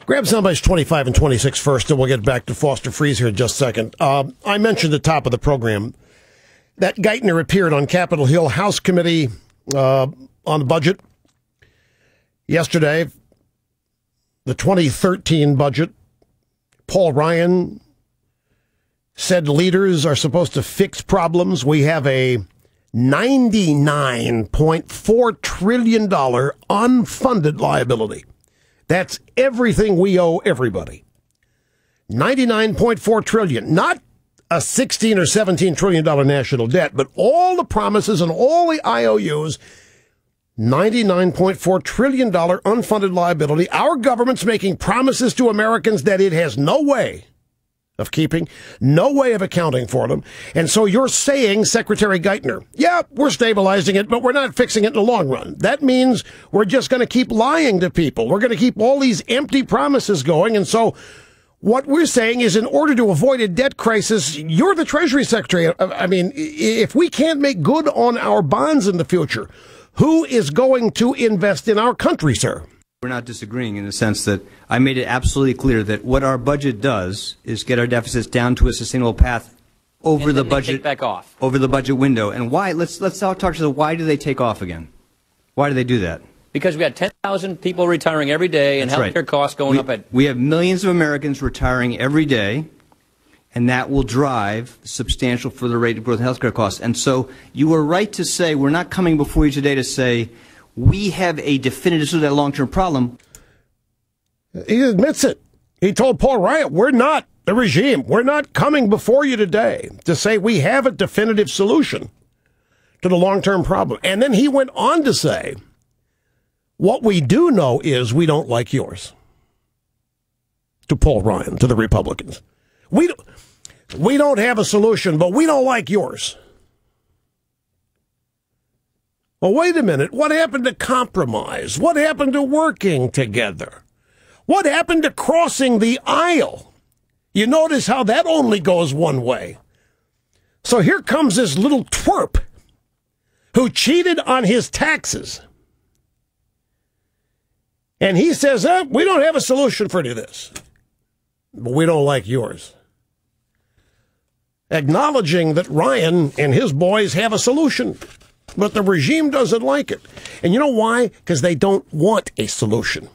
Grab soundbites 25 and 26 first, and we'll get back to Foster Freeze here in just a second. I mentioned at the top of the program that Geithner appeared on Capitol Hill House Committee on the budget yesterday, the 2013 budget. Paul Ryan said leaders are supposed to fix problems. We have a $99.4 trillion unfunded liability. That's everything we owe everybody. $99.4 trillion, not a $16 or $17 trillion national debt, but all the promises and all the IOUs, $99.4 trillion unfunded liability. Our government's making promises to Americans that it has no way of keeping, no way of accounting for them. And so you're saying, Secretary Geithner, yeah, we're stabilizing it, but we're not fixing it in the long run. That means we're just going to keep lying to people. We're going to keep all these empty promises going. And so what we're saying is, in order to avoid a debt crisis, you're the Treasury Secretary. I mean, if we can't make good on our bonds in the future, who is going to invest in our country, sir? We're not disagreeing in the sense that I made it absolutely clear that what our budget does is get our deficits down to a sustainable path over the budget, back off. over the budget window. And why? Let's talk to the why do they take off again? Why do they do that? Because we got 10,000 people retiring every day and healthcare costs going up. We have millions of Americans retiring every day, and that will drive substantial further rate of growth in healthcare costs. And so you are right to say we're not coming before you today to say we have a definitive solution to that long-term problem. He admits it. He told Paul Ryan, we're not the regime. We're not coming before you today to say we have a definitive solution to the long-term problem. And then he went on to say, what we do know is we don't like yours. To Paul Ryan, to the Republicans. We don't have a solution, but we don't like yours. Well, wait a minute. What happened to compromise? What happened to working together? What happened to crossing the aisle? You notice how that only goes one way. So here comes this little twerp who cheated on his taxes. And he says, we don't have a solution for this, but we don't like yours. Acknowledging that Ryan and his boys have a solution, but the regime doesn't like it. And you know why? Because they don't want a solution.